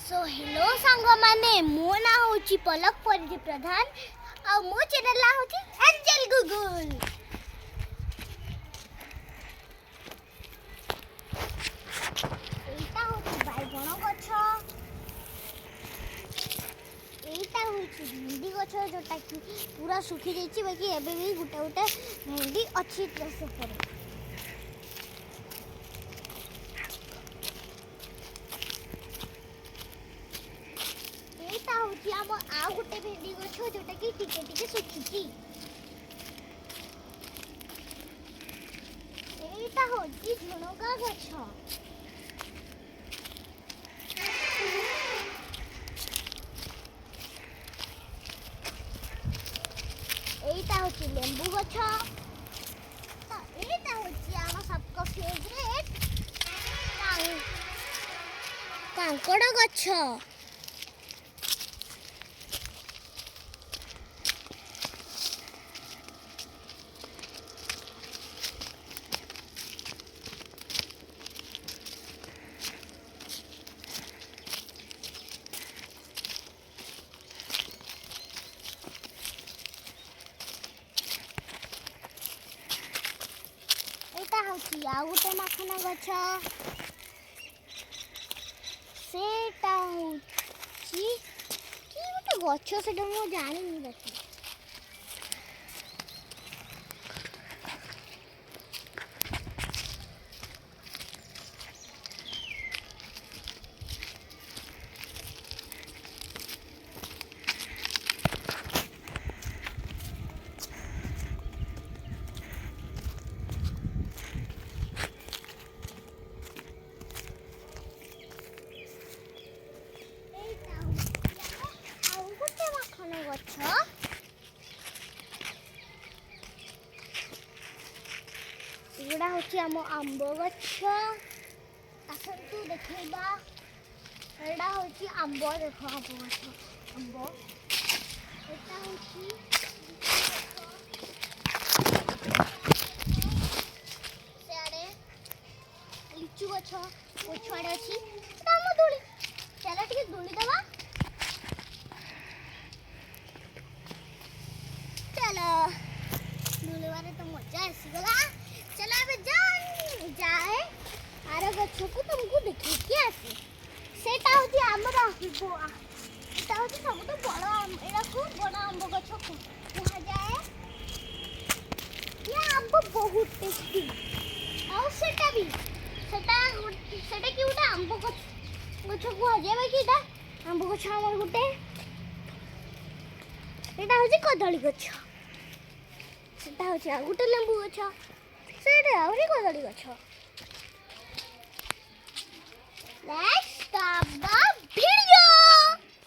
So hello सांग माने मो ना होची पलक परिधि प्रधान आ मो चैनल ला होची एंजल गुगुल। एटा होची बाइगण गछ, एटा होची भेंडी गछ जोटा कि पूरा सुखी जाइछि बाकी एबे भी गुटा गुटा भेंडी अछि से पर। आम आ गोटे भेंडी गछ जोटा कि टिके टिके सुखी। एटा होची झुणका गछ, एटा होची लेंबू गछ, एटा होची आम सबको फेवरेट कांकड़ गछ। आ गोटे माखन गछ, सेटा होची कि गोटे गछ सेटा मो जानिनी बाकी। एटा होची आम आंब गछ, आसतु देखैबा। एटा होची आंब, देखो आंब गछ आंब। एटा होची सेआडे लिचू गछ पछुआडे अछि। एटा आम दोली, चला टिके दोली दबा। चलो दोलीबारे तो मजा आसी गला। चलो अबे जाए आर गछ को तुमको देखि के आसी। सेटा होती हमरा एटा होती सब तो बड़ा एटा खूब बड़ा आंब गछ को कहा जाए। ये आंब बहुत टेस्टी। और सेटा भी सेटा कि उटा आंब गछ को आ जाए कि एटा आंब गछ हमर गुटे। एटा होची कदली गछ, सेटा होची आ गुटे लेंबू गछ, सेटा आउरी कदली गछ।